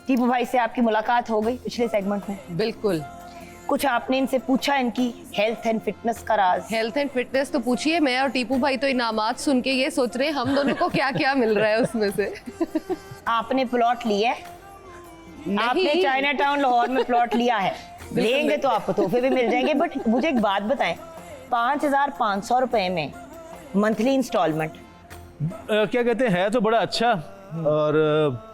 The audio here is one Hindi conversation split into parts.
टीपू भाई से आपकी मुलाकात हो गई पिछले सेगमेंट में? बिल्कुल। कुछ आपने इनसे पूछा इनकी हेल्थ एंड फिटनेस का राज? हेल्थ एंड फिटनेस तो पूछिए, मैं और टीपू भाई तो इनामात सुन के ये सोच रहे हैं हम दोनों को क्या क्या मिल रहा है उसमें से। आपने प्लॉट लिया है? आपने चाइना टाउन लाहौर में प्लॉट लिया है? लेंगे तो आपको तोहफे भी मिल जाएंगे। बट मुझे एक बात बताएं, 5,500 रुपए में मंथली इंस्टॉलमेंट क्या कहते हैं, है तो बड़ा अच्छा, और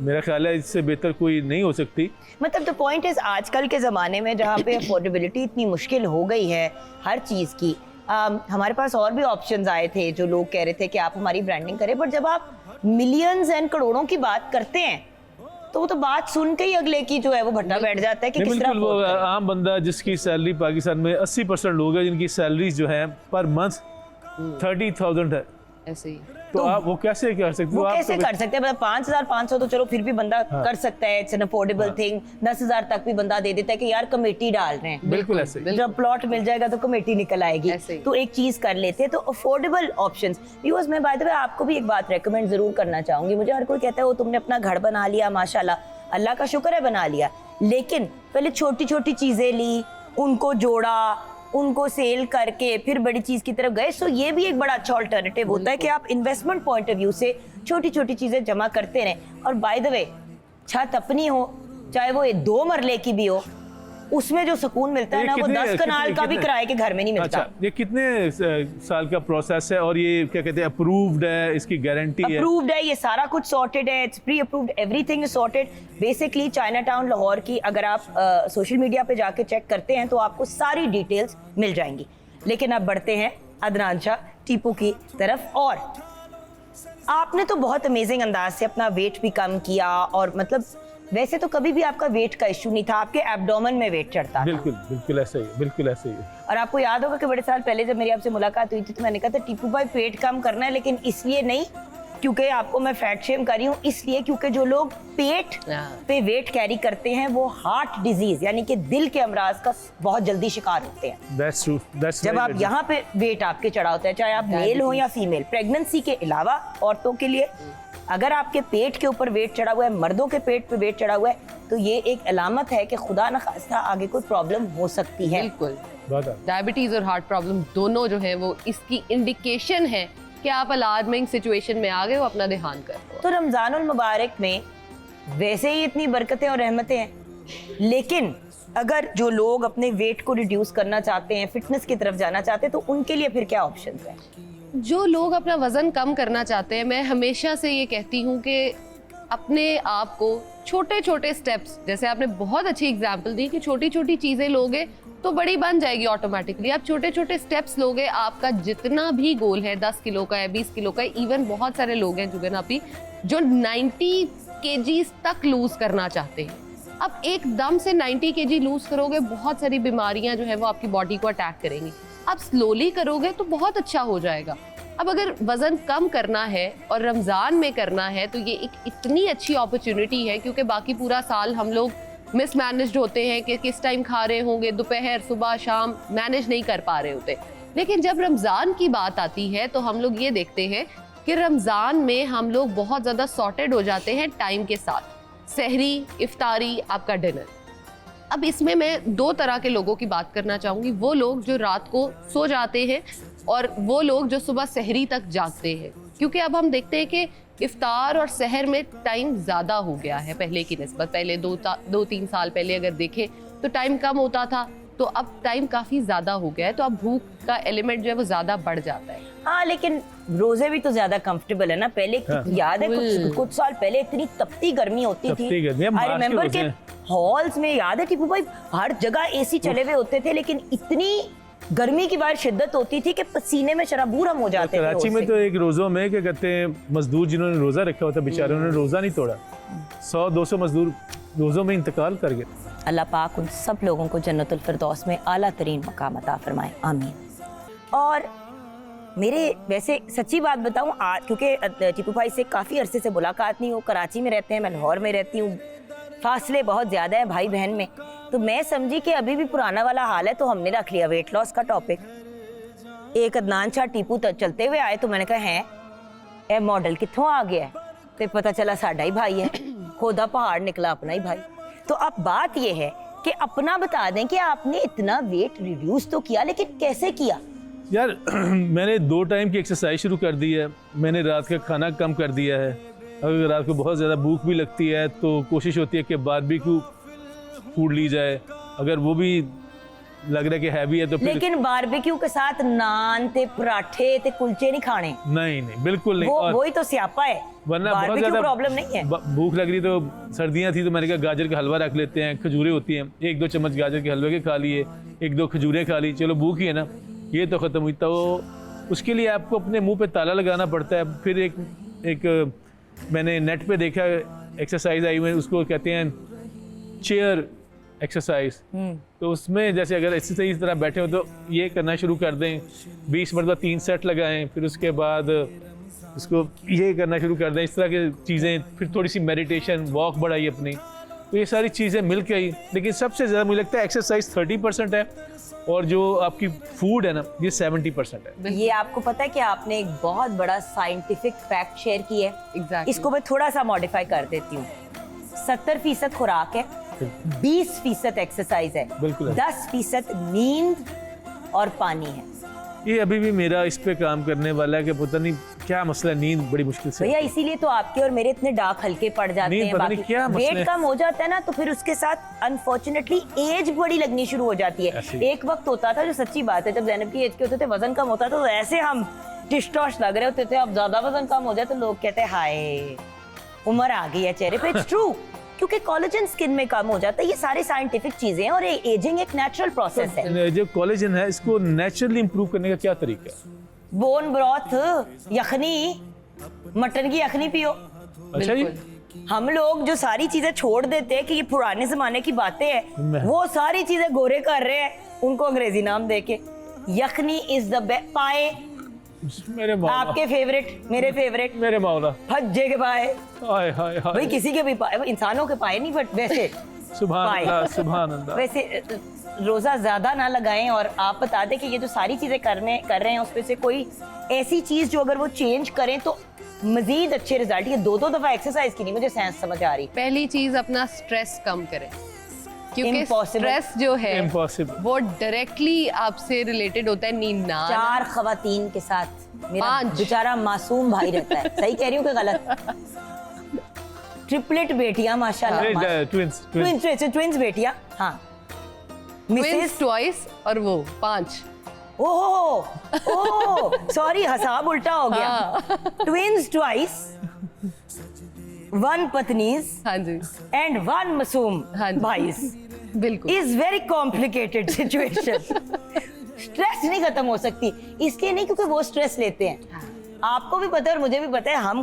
मेरा ख्याल है इससे बेहतर कोई नहीं हो सकती। मतलब द पॉइंट इज, आजकल के ज़माने में जहाँ पे अफोर्डेबिलिटी इतनी मुश्किल हो गई है हर चीज़ की, हमारे पास और भी ऑप्शंस आए थे जो लोग कह रहे थे कि आप हमारी ब्रांडिंग करें, बट जब आप मिलियंस एंड करोड़ों की बात करते हैं तो वो तो बात सुन के ही अगले की जो है वो भट्टा बैठ जाता है कि किस तरह। वो आम बंदा जिसकी सैलरी पाकिस्तान में 80% लोग हैं जिनकी सैलरीज जो है पर मंथ 30,000 है, ऐसे ही तो आप वो कैसे कर सकते वो हो? कैसे कर सकते हैं? मतलब 5,500 तो चलो फिर भी बंदा कर सकता है, इट्स एन अफोर्डेबल थिंग। 10,000 तक भी बंदा दे देता है कि यार कमेटी डाल रहे हैं। बिल्कुल ऐसे ही। जब प्लॉट मिल जाएगा तो कमेटी निकल आएगी, तो एक चीज कर लेते हैं। तो अफोर्डेबल ऑप्शंस। व्यूअर्स, मैं बाय द वे आपको भी एक बात रेकमेंड जरूर करना चाहूंगी। मुझे हर कोई कहता है वो तुमने अपना घर बना लिया, माशाल्लाह, अल्लाह का शुक्र है बना लिया, लेकिन पहले छोटी छोटी चीजें ली, उनको जोड़ा, उनको सेल करके फिर बड़ी चीज की तरफ गए। सो ये भी एक बड़ा अच्छा ऑल्टरनेटिव होता है कि आप इन्वेस्टमेंट पॉइंट ऑफ व्यू से छोटी छोटी चीजें जमा करते रहें। और बाय द वे, छत अपनी हो चाहे वो 2 मरले की भी हो, उसमें जो सुकून मिलता है ना, वो 10 कनाल का भी किराए के घर में नहीं मिलता। अच्छा, ये कितने साल का प्रोसेस है और ये क्या कहते हैं अप्रूव्ड है, इसकी गारंटी है? अप्रूव्ड है, ये सारा कुछ सॉर्टेड है, it's pre approved, everything is sorted. Basically China town Lahore की अगर आप सोशल मीडिया पे जाके चेक करते हैं तो आपको सारी डिटेल्स मिल जाएंगी। लेकिन अब बढ़ते हैं अदनान शाह टीपू की तरफ। और आपने तो बहुत अमेजिंग अंदाज से अपना वेट भी कम किया, और मतलब वैसे तो कभी भी आपका वेट का इशू नहीं था, आपके एब्डोमेन में वेट चढ़ता था। बिल्कुल ऐसा ही, बिल्कुल ऐसा ही। और आपको याद होगा कि बड़े साल पहले जब मेरी आपसे मुलाकात हुई थी तो मैंने कहा था टीपू भाई पेट कम करना है, लेकिन इसलिए नहीं क्योंकि आपको मैं फैट शेम कर रही हूँ, इसलिए क्योंकि जो लोग पेट पे वेट कैरी करते हैं वो हार्ट डिजीज यानी कि दिल के अमराज का बहुत जल्दी शिकार होते हैं। That's true. That's जब आप यहाँ पे वेट आपके चढ़ा होता है, चाहे आप मेल हो या फीमेल, प्रेगनेंसी के अलावा औरतों के लिए अगर आपके पेट के ऊपर वेट चढ़ा हुआ है, मर्दों के पेट पे वेट चढ़ा हुआ है, तो ये एक अलामत है कि खुदा न खास्ता आगे कोई प्रॉब्लम हो सकती है। बिल्कुल, डायबिटीज और हार्ट प्रॉब्लम दोनों जो है वो इसकी इंडिकेशन है कि आप अलार्मिंग सिचुएशन में आ गए हो, अपना ध्यान करो। तो रमजानुल मुबारक में वैसे ही इतनी बरकतें और रहमतें हैं, लेकिन अगर जो लोग अपने वेट को रिड्यूस करना चाहते हैं, फिटनेस की तरफ जाना चाहते हैं, तो उनके लिए फिर क्या ऑप्शंस हैं? जो लोग अपना वजन कम करना चाहते हैं, मैं हमेशा से ये कहती हूँ कि अपने आप को छोटे छोटे स्टेप्स, जैसे आपने बहुत अच्छी एग्जांपल दी कि छोटी छोटी चीजें लोगे तो बड़ी बन जाएगी ऑटोमेटिकली। आप छोटे छोटे स्टेप्स लोगे, आपका जितना भी गोल है 10 किलो का है, 20 किलो का है, इवन बहुत सारे लोग हैं जुगन आपी जो 90 केजीज तक लूज करना चाहते हैं। अब एकदम से 90 केजी लूज करोगे, बहुत सारी बीमारियां जो है वो आपकी बॉडी को अटैक करेंगी। आप स्लोली करोगे तो बहुत अच्छा हो जाएगा। अब अगर वजन कम करना है और रमजान में करना है तो ये एक इतनी अच्छी अपॉर्चुनिटी है, क्योंकि बाकी पूरा साल हम लोग मिसमैनेज्ड होते हैं कि किस टाइम खा रहे होंगे, दोपहर सुबह शाम मैनेज नहीं कर पा रहे होते। लेकिन जब रमजान की बात आती है तो हम लोग ये देखते हैं कि रमजान में हम लोग बहुत ज्यादा सॉर्टेड हो जाते हैं टाइम के साथ, सहरी, इफ्तारी, आपका डिनर। अब इसमें मैं 2 तरह के लोगों की बात करना चाहूंगी, वो लोग जो रात को सो जाते हैं और वो लोग जो सुबह सहरी तक जागते हैं। क्योंकि अब हम देखते हैं कि इफ्तार और सहर में टाइम ज़्यादा हो गया है पहले की निस्बत। पहले 2-3 साल पहले अगर देखें तो टाइम कम होता था, तो अब टाइम काफ़ी ज़्यादा हो गया है, तो अब भूख का एलिमेंट जो है वो ज़्यादा बढ़ जाता है। हाँ, लेकिन रोजे भी तो ज्यादा कंफर्टेबल है ना। पहले याद है कुछ साल पहले इतनी तपती गर्मी होती थी। आई रिमेम्बर के हॉल्स में, याद है टीपू भाई, हर जगह एसी चले हुए होते थे, लेकिन इतनी गर्मी की बार शिद्दत होती थी कि पसीने में शराबूर हम हो जाते थे। कराची में तो एक रोजों में क्या कहते हैं, मजदूर जिन्होंने रोजा रखा होता बेचारे, उन्होंने रोजा नहीं तोड़ा, 100-200 मजदूर रोजों में इंतकाल कर गए। अल्लाह पाक उन सब लोगों को जन्नतुल फिरदौस में आला तरीन मकाम अता फरमाए, आमीन। और मेरे वैसे सच्ची बात बताऊं, क्योंकि टीपू भाई से काफ़ी अरसे से मुलाकात नहीं हो, कराची में रहते हैं, मैं लाहौर में रहती हूँ, फासले बहुत ज़्यादा है भाई बहन में, तो मैं समझी कि अभी भी पुराना वाला हाल है, तो हमने रख लिया वेट लॉस का टॉपिक। एक अदनान शाह टीपू चलते हुए आए तो मैंने कहा है ए मॉडल कित्थों आ गया है, फिर पता चला साडा ही भाई है। खोदा पहाड़ निकला अपना ही भाई। तो अब बात ये है कि अपना बता दें कि आपने इतना वेट रिड्यूस तो किया, लेकिन कैसे किया? यार मैंने 2 टाइम की एक्सरसाइज शुरू कर दी है, मैंने रात का खाना कम कर दिया है। अगर रात को बहुत ज़्यादा भूख भी लगती है तो कोशिश होती है कि बारबेक्यू फूड ली जाए, अगर वो भी लग रहा है कि हैवी है तो फिर। लेकिन बारबेक्यू के साथ नान ते पराठे ते कुलचे नहीं खाने। नहीं बिल्कुल नहीं। और वही तो स्यापा है, वरना बहुत बारबेक्यू ज़्यादा प्रॉब्लम नहीं है। भूख लग रही तो सर्दियाँ थी तो मैंने कहा गाजर का हलवा रख लेते हैं, खजूरें होती हैं, 1-2 चम्मच गाजर के हलवे के खा लिए, 1-2 खजूरें खा ली, चलो भूख ही है ना, ये तो ख़त्म हुई। तो उसके लिए आपको अपने मुंह पे ताला लगाना पड़ता है। फिर एक मैंने नेट पे देखा एक्सरसाइज आई हुई, उसको कहते हैं चेयर एक्सरसाइज। तो उसमें जैसे अगर इस तरह बैठे हो तो ये करना शुरू कर दें, 20 मरतबा 3 सेट लगाएं, फिर उसके बाद इसको ये करना शुरू कर दें, इस तरह की चीज़ें। फिर थोड़ी सी मेडिटेशन, वॉक बढ़ाई अपनी। तो ये सारी चीज़ें मिल के ही, लेकिन सबसे ज़्यादा मुझे लगता है एक्सरसाइज 30% है और जो आपकी फूड है ना ये 70% है। ये आपको पता है कि आपने एक बहुत बड़ा साइंटिफिक फैक्ट शेयर किया है। Exactly. इसको मैं थोड़ा सा मॉडिफाई कर देती हूँ। 70% खुराक है, 20% एक्सरसाइज है, बिल्कुल है। 10% नींद और पानी है। ये अभी भी मेरा इस पे काम करने वाला है कि पता नहीं क्या मसला, नींद बड़ी मुश्किल से। भैया इसीलिए तो आपके और मेरे इतने डार्क हल्के पड़ जाते नींद हैं। पता नहीं बाकी क्या मसले वेट हैं। कम हो जाता है ना तो फिर उसके साथ अनफॉर्चुनेटली एज बड़ी लगनी शुरू हो जाती है। ऐसे ही। एक वक्त होता था, जो सच्ची बात है, जब ज़ैनब की एज के होते थे वजन कम होता था तो ऐसे हम टिश-टॉश लग रहे होते थे। अब ज्यादा वजन कम हो जाए तो लोग कहते हैं हाय उम्र आ गई है चेहरे पे। इट्स ट्रू, क्योंकि कोलेजन स्किन में कम हो जाता है। ये सारी साइंटिफिक चीजें हैं और एजिंग एक नेचुरल प्रोसेस है। जो कोलेजन है इसको नेचुरली इंप्रूव करने का क्या तरीका है? बोन ब्रॉथ, यखनी, मटन की यखनी पियो। अच्छा जी, हम लोग जो सारी चीजें छोड़ देते हैं कि ये पुराने जमाने की बातें हैं, वो सारी चीजें गोरे कर रहे हैं उनको अंग्रेजी नाम देके। यखनी इज द बेस्ट। पाए मेरे मौला, आपके फेवरेट, मेरे फेवरेट, मेरे मौला, भज्जे के पाए। हाय हाय भाई हाय, किसी के भी पाए, इंसानों के पाए नहीं, बट वैसे सुभान पाए। अल्लाह, सुभान अल्लाह। वैसे रोजा ज्यादा ना लगाएं और आप बता दें कि ये जो सारी चीजें कर रहे हैं उसमें से कोई ऐसी चीज जो अगर वो चेंज करें तो मजीद अच्छे रिजल्ट। ये 2-2 दफा एक्सरसाइज की नहीं मुझे सेंस समझ आ रही। पहली चीज अपना स्ट्रेस कम करें, क्योंकि Impossible. स्ट्रेस जो है Impossible. वो डायरेक्टली आपसे रिलेटेड होता है नींद ना आना। 4 खवातीन के साथ मेरा 5 बेचारा मासूम भाई रहता है। सही कह रही हूँ कि गलत? ट्रिपलेट बेटियां माशाल्लाह, ट्विंस बेटियां। हाँ, मिसेस ट्वाइस और वो 5। ओह सॉरी, हिसाब उल्टा हो गया। ट्विंस ट्वाइस, 1 पत्नीज हाँ जी, एंड 1 मासूम हाँ जी। भाईस बिल्कुल। Is very complicated situation. Stress नहीं खत्म हो सकती, इसलिए नहीं क्योंकि वो स्ट्रेस लेते हैं। आपको भी पता है और मुझे भी पता है,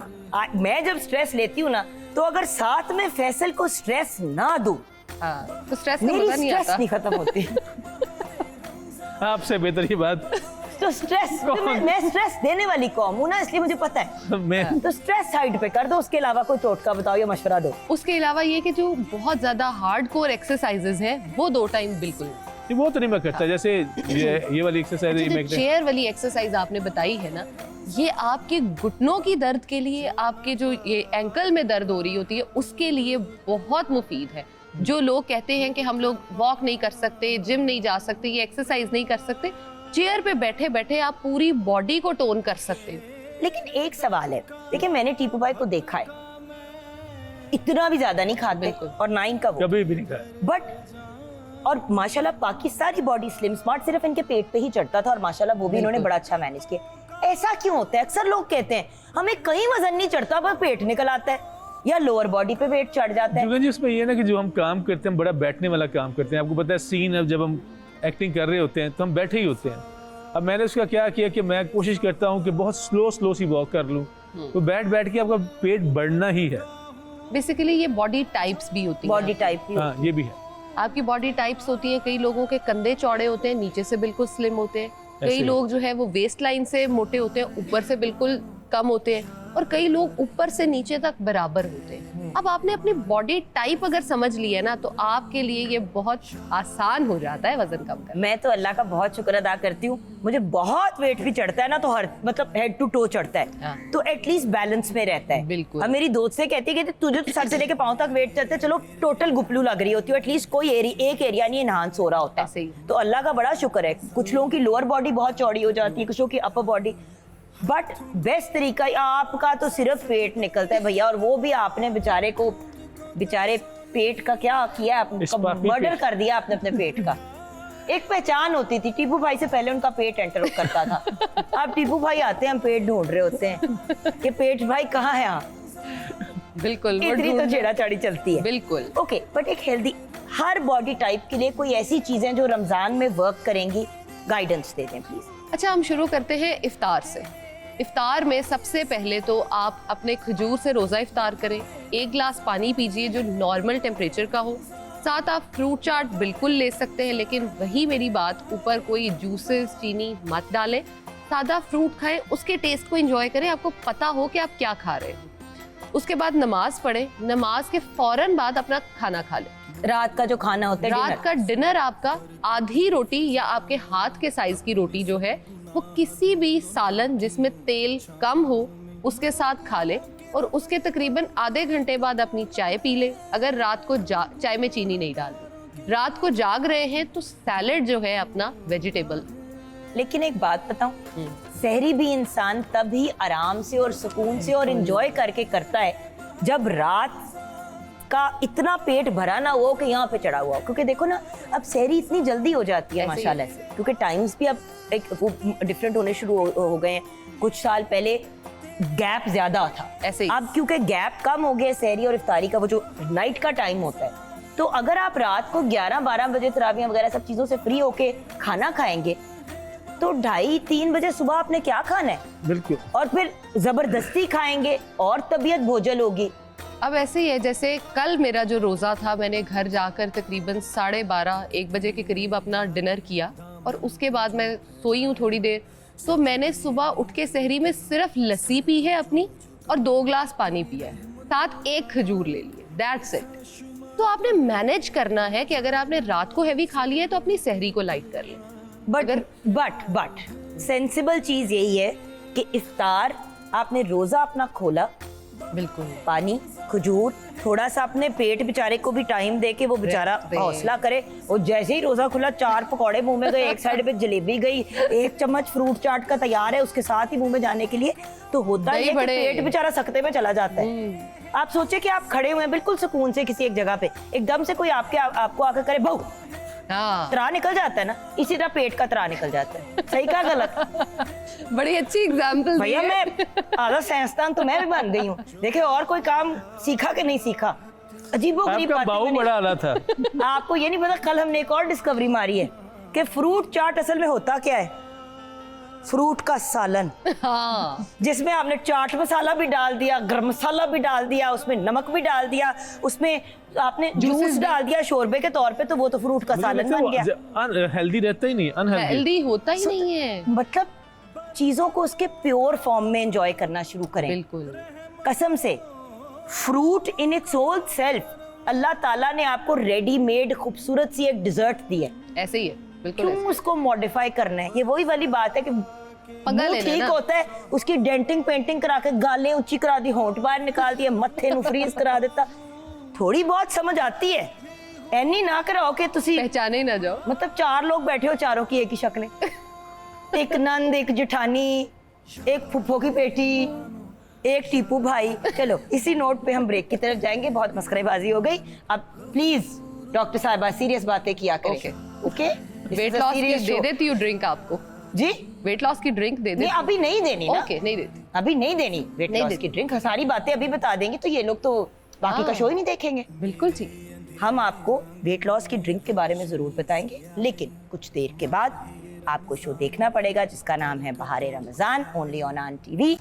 मैं जब स्ट्रेस लेती हूँ ना तो अगर साथ में फैसल को स्ट्रेस ना दूं, हाँ, तो स्ट्रेस का मेरी मजा नहीं स्ट्रेस आता। नहीं खत्म होती। आपसे बेहतर ये बात तो स्ट्रेस तो मैं स्ट्रेस देने वाली कौम हूँ ना, इसलिए मुझे पता है। मैं तो स्ट्रेस साइड पे कर दो, उसके अलावा कोई टोटका बताओ या मशवरा दो। उसके अलावा ये कि जो बहुत ज्यादा हार्डकोर एक्सरसाइजेज हैं वो 2 टाइम बिल्कुल नहीं। वो तो नहीं मैं करता। जैसे ये वाली एक्सरसाइज जो चेयर वाली एक्सरसाइज आपने बताई है ना, ये आपके घुटनों की दर्द के लिए, आपके जो ये एंकल में दर्द हो रही होती है उसके लिए बहुत मुफीद है। जो लोग कहते हैं कि हम लोग वॉक नहीं कर सकते, जिम नहीं जा सकते, ये एक्सरसाइज नहीं कर सकते, चेयर पे बैठे बैठे आप पूरी बॉडी को टोन कर सकते हो। लेकिन एक सवाल है, देखिए मैंने टीपू भाई को देखा है, इतना भी ज्यादा नहीं खाते बिल्कुल। और 9 का वो, कभी भी नहीं खाया। बट और माशाल्लाह बाकी सारी बॉडी स्लिम स्मार्ट, सिर्फ इनके पेट पे ही चढ़ता था और माशाल्लाह वो भी इन्होंने बड़ा अच्छा मैनेज किया। ऐसा क्यों होता है? अक्सर लोग कहते हैं हमें कहीं वजन नहीं चढ़ता पर पेट निकल आता है या लोअर बॉडी पे वेट चढ़ जाता है। जुगन जी, उसमें ये ना कि जो हम काम करते हैं, हम बड़ा बैठने वाला काम करते हैं। आपको पता है सीन, अब जब हम एक्टिंग कर रहे होते हैं तो हम बैठे ही होते हैं। अब मैंने उसका क्या किया कि मैं कोशिश करता हूँ कि बहुत स्लो सी वॉक कर लूँ, तो बैठ के आपका पेट बढ़ना ही है। बेसिकली ये बॉडी टाइप्स भी होती बॉडी हैं। टाइप भी हाँ, ये भी है। आपकी बॉडी टाइप्स होती है, कई लोगों के कंधे चौड़े होते हैं, नीचे से बिल्कुल स्लिम होते हैं। कई ऐसे। लोग जो है वो वेस्ट लाइन से मोटे होते हैं, ऊपर से बिल्कुल कम होते हैं। और कई लोग ऊपर से नीचे तक बराबर होते हैं। अब आपने अपनी बॉडी टाइप अगर समझ ली है ना, तो आपके लिए ये बहुत आसान हो जाता है वजन कम करना। मैं तो अल्लाह का बहुत शुक्र अदा करती हूँ, मुझे बहुत वेट भी चढ़ता है ना, तो हर मतलब हेड टू टो चढ़ता है, तो एटलीस्ट बैलेंस में रहता है। बिल्कुल। अब मेरी दोस्त से कहती है कि तुझे तो सर से लेके पाँव तक वेट चढ़ता है, चलो टोटल गुपलू लग रही होती है, एटलीस्ट कोई एक एरिया नहीं एनहांस हो रहा होता। ऐसे ही। तो अल्लाह का बड़ा शुक्र है। कुछ लोगों की लोअर बॉडी बहुत चौड़ी हो जाती है, कुछ लोगों की अपर बॉडी, बट बेस्ट तरीका आपका तो सिर्फ पेट निकलता है भैया, और वो भी आपने बेचारे पेट का क्या किया, मर्डर कर दिया आपने अपने पेट का। एक पहचान होती थी, टीपू भाई से पहले उनका पेट एंटर करता था। अब टीपू भाई आते हैं, हम पेट ढूंढ रहे होते हैं कि पेट भाई कहाँ है यहाँ। बिल्कुल, इतनी तो छेड़ाछाड़ी चलती है। बिल्कुल। ओके, बट एक हेल्दी हर बॉडी टाइप के लिए कोई ऐसी चीजें जो रमजान में वर्क करेंगी, गाइडेंस दे दें प्लीज। अच्छा, हम शुरू करते हैं इफ्तार से। इफ्तार में सबसे पहले तो आप अपने खजूर से रोज़ा इफ्तार करें। 1 गिलास पानी पीजिए जो नॉर्मल टेम्परेचर का हो। साथ आप फ्रूट चाट बिल्कुल ले सकते हैं, लेकिन वही मेरी बात, ऊपर कोई जूसेस चीनी मत डालें। सादा फ्रूट खाएं, उसके टेस्ट को एंजॉय करें, आपको पता हो कि आप क्या खा रहे हैं। उसके बाद नमाज पढ़ें, नमाज के फौरन बाद अपना खाना खा लें। रात का जो खाना होता है, रात का डिनर आपका आधी रोटी या आपके हाथ के साइज की रोटी जो है, वो किसी भी सालन जिसमें तेल कम हो उसके साथ खा ले, और उसके तकरीबन आधे घंटे बाद अपनी चाय पी ले। अगर रात को चाय में चीनी नहीं डालनी, रात को जाग रहे हैं तो सैलेड जो है अपना वेजिटेबल। लेकिन एक बात बताऊं, सहरी भी इंसान तभी आराम से और सुकून से और एंजॉय करके करता है जब रात का इतना पेट भरा ना हो कि यहाँ पे चढ़ा हुआ हो। क्योंकि देखो ना, अब सहरी इतनी जल्दी हो जाती है माशाल्लाह से, क्योंकि टाइम्स भी अब एक डिफरेंट होने शुरू हो गए हैं। कुछ साल पहले गैप ज्यादा था, ऐसे ही। अब क्योंकि गैप कम हो गया सहरी और इफ्तारी का, वो जो नाइट का टाइम होता है, तो अगर आप रात को 11-12 बजे तरावियां वगैरह सब चीजों से फ्री होके खाना खाएंगे, तो 2:30-3 बजे सुबह आपने क्या खाना है, बिल्कुल, और फिर जबरदस्ती खाएंगे और तबीयत बोझल होगी। अब ऐसे ही है जैसे कल मेरा जो रोज़ा था, मैंने घर जाकर तकरीबन 12:30-1 बजे के करीब अपना डिनर किया, और उसके बाद मैं सोई हूँ थोड़ी देर। तो मैंने सुबह उठ के सहरी में सिर्फ लस्सी पी है अपनी, और 2 गिलास पानी पिया है, साथ 1 खजूर ले लिए, दैट्स इट। तो आपने मैनेज करना है कि अगर आपने रात को हैवी खा लिया है तो अपनी सहरी को लाइट कर लें। बट सेंसिबल चीज यही है कि इफ्तार आपने रोजा अपना खोला, बिल्कुल, पानी, खजूर, थोड़ा सा अपने पेट बेचारे को भी टाइम दे के वो बेचारा हौसला करे। और जैसे ही रोजा खुला 4 पकौड़े मुंह में गए, एक साइड पे जलेबी गई, 1 चम्मच फ्रूट चाट का तैयार है उसके साथ ही मुंह में जाने के लिए, तो होता है कि पेट बेचारा सकते में चला जाता है। आप सोचे कि आप खड़े हुए हैं बिल्कुल सुकून से किसी एक जगह पे, एकदम से कोई आपको आकर करे बहु, त्रा निकल जाता है ना, इसी तरह पेट का त्रा निकल जाता है। सही क्या गलत? बड़ी अच्छी एग्जाम्पल भैया, मैं आधा साइंसदान तो मैं भी बन गई हूँ। देखिए, और कोई काम सीखा कि नहीं सीखा, अजीबोगरीब बातें बाबू बड़ा आला था। आपको ये नहीं पता, कल हमने एक और डिस्कवरी मारी है कि फ्रूट चाट असल में होता क्या है, फ्रूट का सालन। हाँ, जिसमें आपने चाट मसाला भी डाल दिया, गरम मसाला भी डाल दिया, उसमें नमक भी डाल दिया, उसमें आपने जूस डाल दिया शोरबे के तौर पे, तो वो तो फ्रूट का सालन बन गया। हेल्दी रहता ही नहीं, हेल्दी होता ही नहीं है। मतलब चीजों को उसके प्योर फॉर्म में एंजॉय करना शुरू करें। बिल्कुल, कसम से, fruit in its own self, अल्लाह ताला ने आपको रेडीमेड खूबसूरत सी एक डिजर्ट दी है। ऐसे ही है, बिल्कुल। क्यों उसको मॉडिफाई करना है? ये वही वाली बात है कि मुंह ठीक होता है, उसकी डेंटिंग पेंटिंग करा के गालें ऊंची करा दी, होंठ बाहर निकाल दिए, मत्थे नु फ्रीज करा देता। थोड़ी बहुत समझ आती है, ऐनी ना कराओ कि तुसी पहचाने ना जाओ। मतलब 4 लोग बैठे हो, चारों की एक ही शक्लें, एक नंद, एक जेठानी, एक फुफ्फो की बेटी, एक टीपू भाई। चलो, इसी नोट पे हम ब्रेक की तरफ जाएंगे। बहुत मस्करेबाजी हो गई, अब प्लीज डॉक्टर साहिबा सीरियस बातें किया करें। ओके, वेट लॉस की दे देती हूँ ड्रिंक आपको जी, वेट लॉस की ड्रिंक दे देती। नहीं, अभी नहीं देनी ना। ओके, नहीं देती, अभी नहीं देनी वेट लॉस की ड्रिंक। सारी बातें अभी बता देंगे तो ये लोग तो बाकी का शो ही नहीं देखेंगे। बिल्कुल ठीक। हम आपको वेट लॉस की ड्रिंक के बारे में जरूर बताएंगे, लेकिन कुछ देर के बाद आपको शो देखना पड़ेगा जिसका नाम है बहारे रमजान, ओनली ऑन आन टीवी।